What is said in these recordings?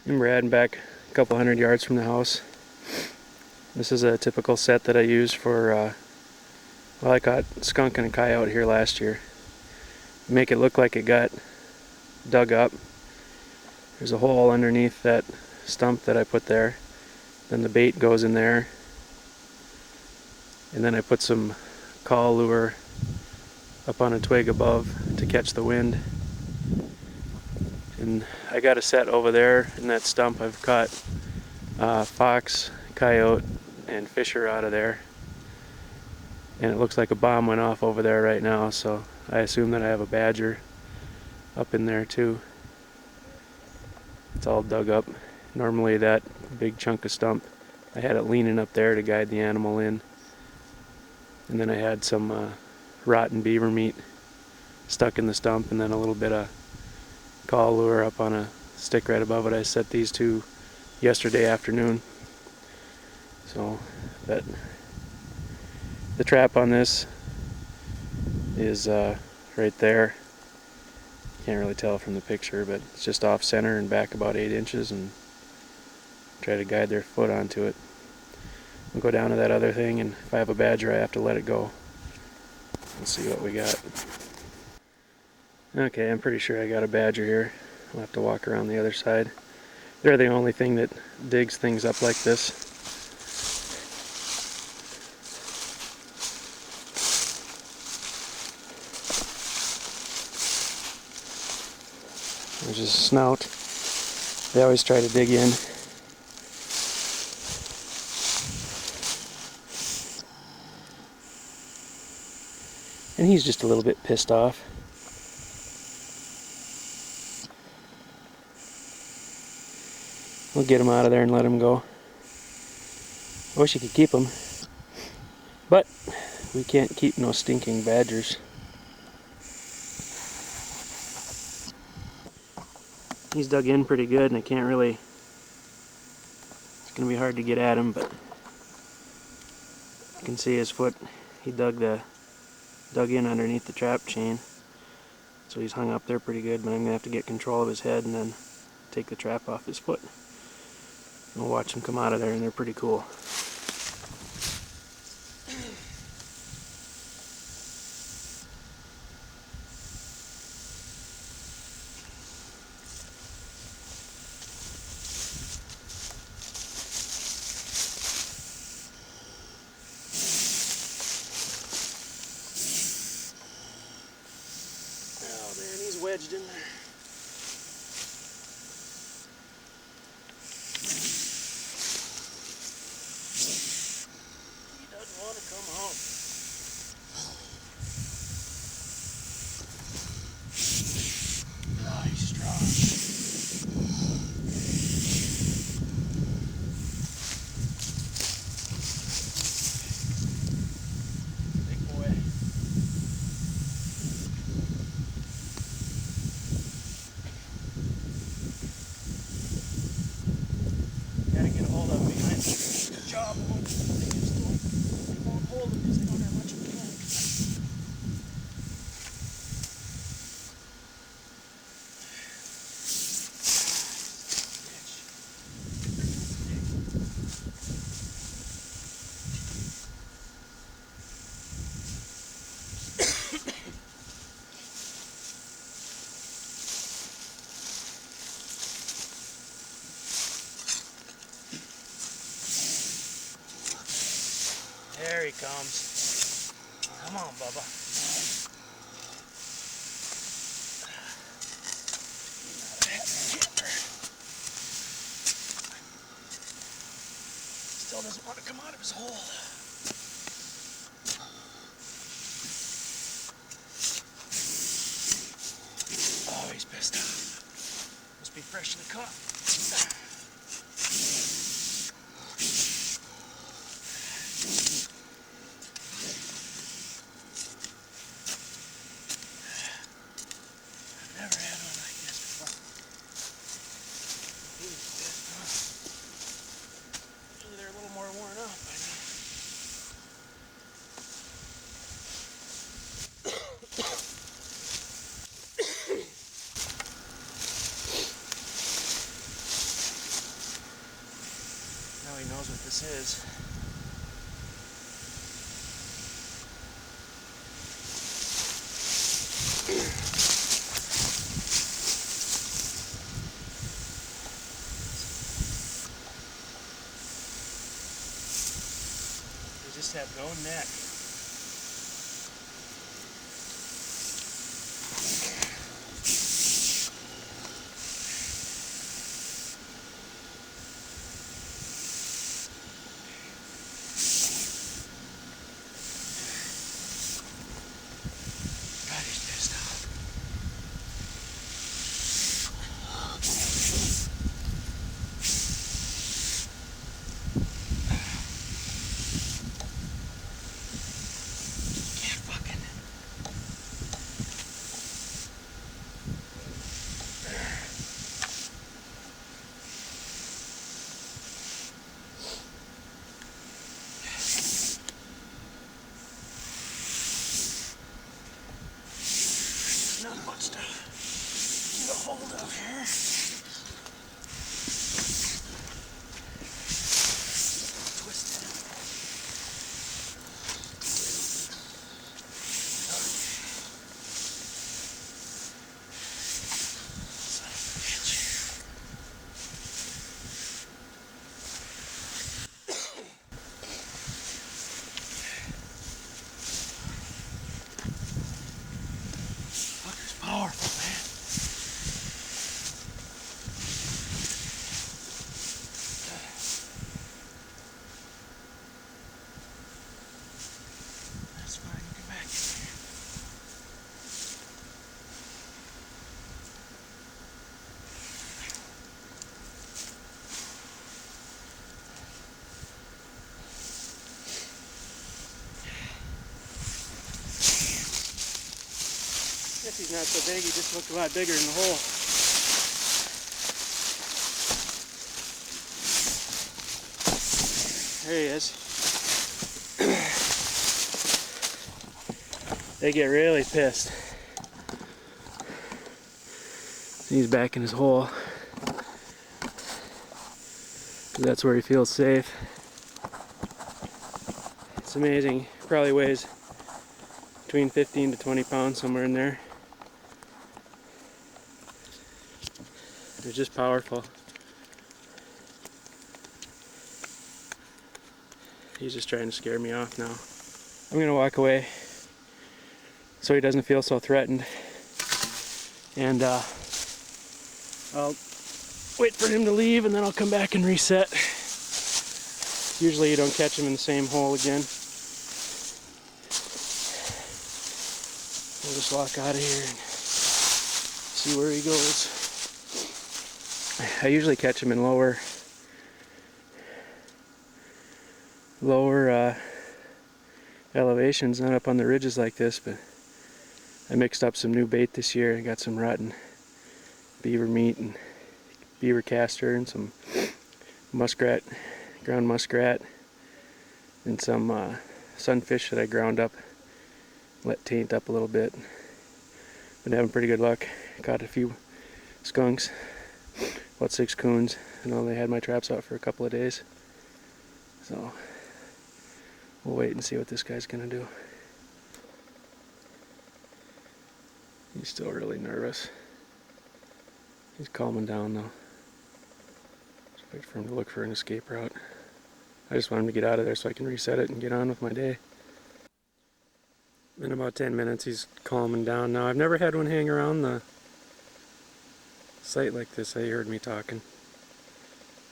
I'm riding back a couple hundred yards from the house. This is a typical set that I use for, well, I caught skunk and coyote here last year. Make it look like it got dug up. There's a hole underneath that stump that I put there. Then the bait goes in there. And then I put some call lure up on a twig above to catch the wind. And I got a set over there in that stump. I've caught fox, coyote, and fisher out of there. And it looks like a bomb went off over there right now, so I assume that I have a badger up in there too. It's all dug up. Normally that big chunk of stump, I had it leaning up there to guide the animal in. And then I had some rotten beaver meat stuck in the stump, and then a little bit of call lure up on a stick right above it. I set these two yesterday afternoon. So that the trap on this is right there. Can't really tell from the picture, but it's just off center and back about 8 inches, and try to guide their foot onto it. We'll go down to that other thing, and if I have a badger I have to let it go. Let's see what we got. Okay, I'm pretty sure I got a badger here. I'll have to walk around the other side. They're the only thing that digs things up like this. There's his snout. They always try to dig in. And he's just a little bit pissed off. We'll get him out of there and let him go. I wish you could keep him, but we can't keep no stinking badgers. He's dug in pretty good, and I can't really, it's going to be hard to get at him, but you can see his foot. He dug in underneath the trap chain, so he's hung up there pretty good, but I'm going to have to get control of his head and then take the trap off his foot. And we'll watch him come out of there, and they're pretty cool. Oh man, he's wedged in there. He doesn't want to come home. Oh, he's strong. Big boy. Gotta get a hold of him behind the job. They won't hold him because they don't have much of a neck. There he comes. Come on, Bubba. Still doesn't want to come out of his hole. Oh, he's pissed off. Must be freshly caught. Never had one like this before. He's pissed off. Usually they're a little more worn up by now. knows what this is. They just have no neck. God, he's pissed off. Can't fucking. Not much to get a hold of here. Twisted. Son of a bitch. Fucker's powerful, man. That's fine, get back in here. Guess he's not so big, he just looked a lot bigger in the hole. There he is. They get really pissed. He's back in his hole. That's where he feels safe. It's amazing. Probably weighs between 15 to 20 pounds, somewhere in there. They're just powerful. He's just trying to scare me off now. I'm gonna walk away so he doesn't feel so threatened. And I'll wait for him to leave and then I'll come back and reset. Usually you don't catch him in the same hole again. I'll just walk out of here and see where he goes. I usually catch him in lower elevations, not up on the ridges like this, but I mixed up some new bait this year. I got some rotten beaver meat and beaver castor and some muskrat, ground muskrat, and some sunfish that I ground up, let taint up a little bit. Been having pretty good luck. Caught a few skunks, about 6 coons. I know they had my traps out for a couple of days, so we'll wait and see what this guy's gonna do. He's still really nervous. He's calming down though. Just wait for him to look for an escape route. I just want him to get out of there so I can reset it and get on with my day. In about 10 minutes he's calming down now. I've never had one hang around the site like this. He heard me talking.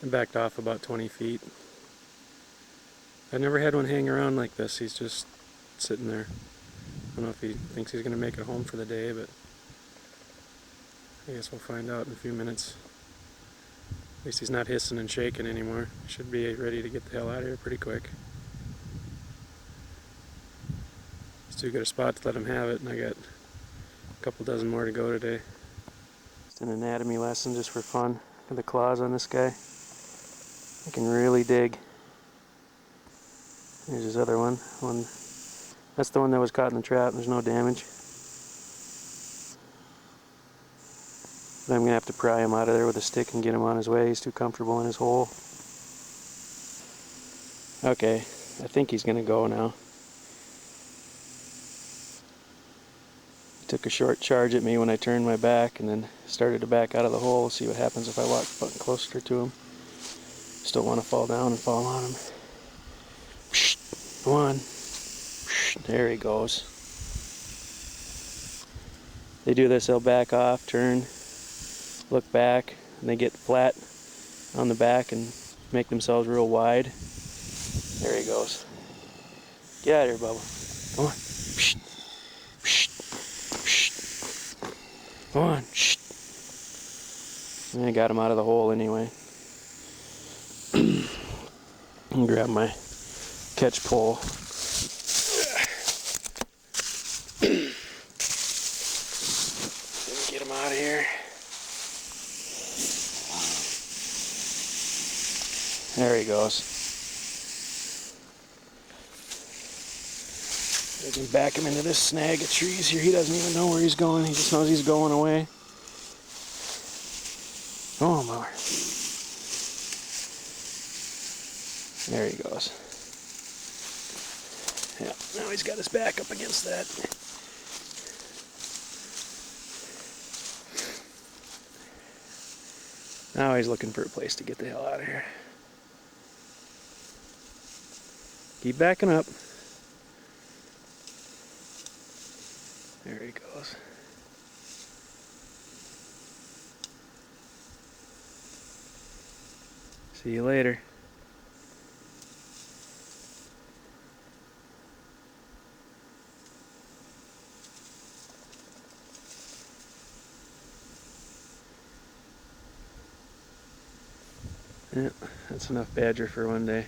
I backed off about 20 feet. I've never had one hang around like this. He's just sitting there. I don't know if he thinks he's going to make it home for the day, but I guess we'll find out in a few minutes. At least he's not hissing and shaking anymore. Should be ready to get the hell out of here pretty quick. It's too good a spot to let him have it, and I got a couple dozen more to go today. Just an anatomy lesson just for fun. Look at the claws on this guy. He can really dig. There's his other one. That's the one that was caught in the trap. There's no damage. But I'm going to have to pry him out of there with a stick and get him on his way. He's too comfortable in his hole. Okay, I think he's gonna go now. He took a short charge at me when I turned my back and then started to back out of the hole. See what happens if I walk closer to him. Just don't want to fall down and fall on him. Come on. There he goes. They do this, they'll back off, turn, look back, and they get flat on the back and make themselves real wide. There he goes. Get out of here, Bubba. Come on. Come on. And I got him out of the hole anyway. I'm gonna grab my catch pole. Get him out of here. There he goes. I can back him into this snag of trees here. He doesn't even know where he's going. He just knows he's going away. Oh, my. There he goes. Yeah, now he's got his back up against that. Now he's looking for a place to get the hell out of here. Keep backing up. There he goes. See you later. Yeah, that's enough badger for one day.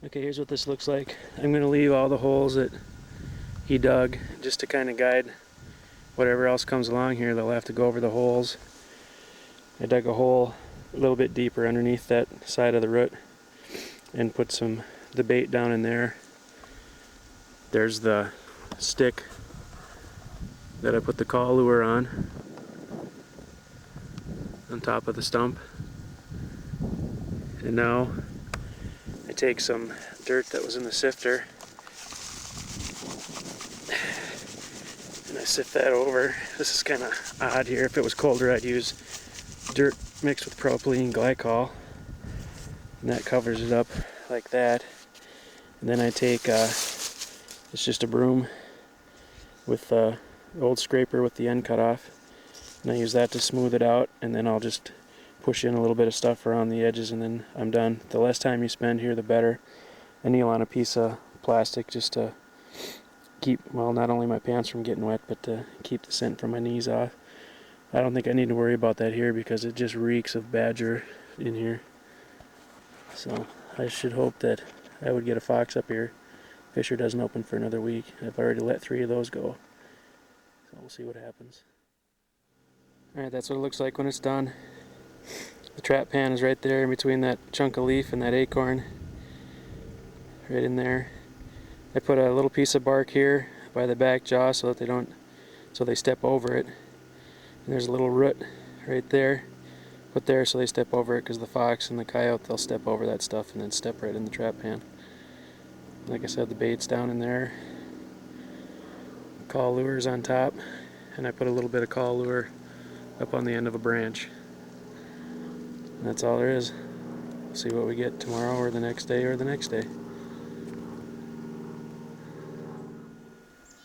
Okay, here's what this looks like. I'm going to leave all the holes that he dug just to kind of guide whatever else comes along here. They'll have to go over the holes. I dug a hole a little bit deeper underneath that side of the root and put the bait down in there. There's the stick that I put the call lure on top of the stump. And now I take some dirt that was in the sifter and I sift that over. This is kind of odd here. If it was colder, I'd use dirt mixed with propylene glycol, and that covers it up like that. And then I take it's just a broom with the old scraper with the end cut off, and I use that to smooth it out, and then I'll just push in a little bit of stuff around the edges and then I'm done. The less time you spend here, the better. I kneel on a piece of plastic just to keep, well, not only my pants from getting wet, but to keep the scent from my knees off. I don't think I need to worry about that here because it just reeks of badger in here. So I should hope that I would get a fox up here. Fisher doesn't open for another week. I've already let 3 of those go. So we'll see what happens. Alright, that's what it looks like when it's done. The trap pan is right there in between that chunk of leaf and that acorn. Right in there. I put a little piece of bark here by the back jaw so that they step over it. And there's a little root right there. Put there so they step over it, because the fox and the coyote, they'll step over that stuff and then step right in the trap pan. Like I said, the bait's down in there. Call lure's on top, and I put a little bit of call lure up on the end of a branch. And that's all there is. See what we get tomorrow or the next day or the next day.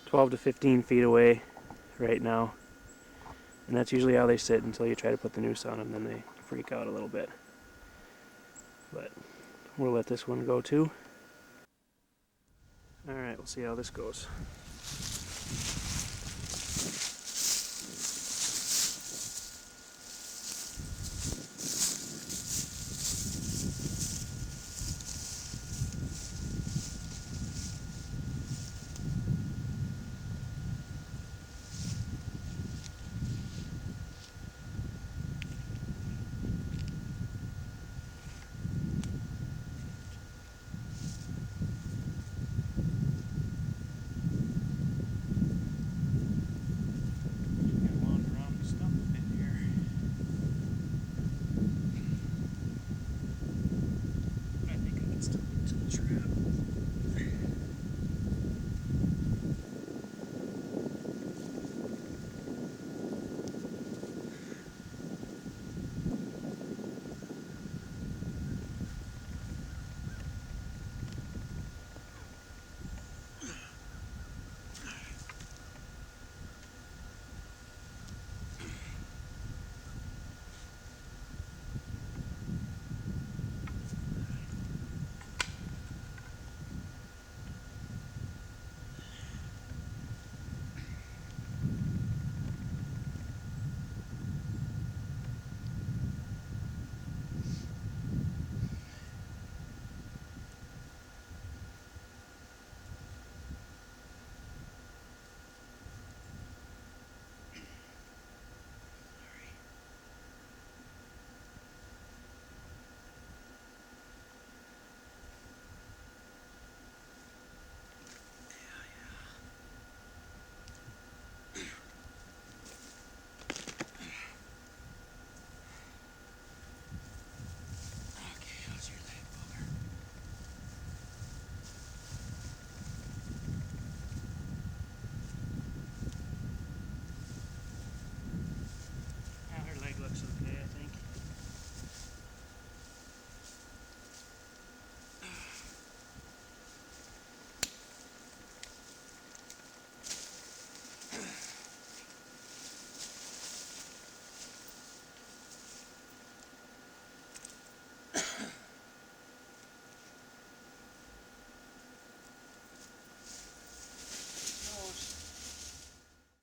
12 to 15 feet away right now. And that's usually how they sit until you try to put the noose on them, then they freak out a little bit. But we'll let this one go too. Alright, we'll see how this goes.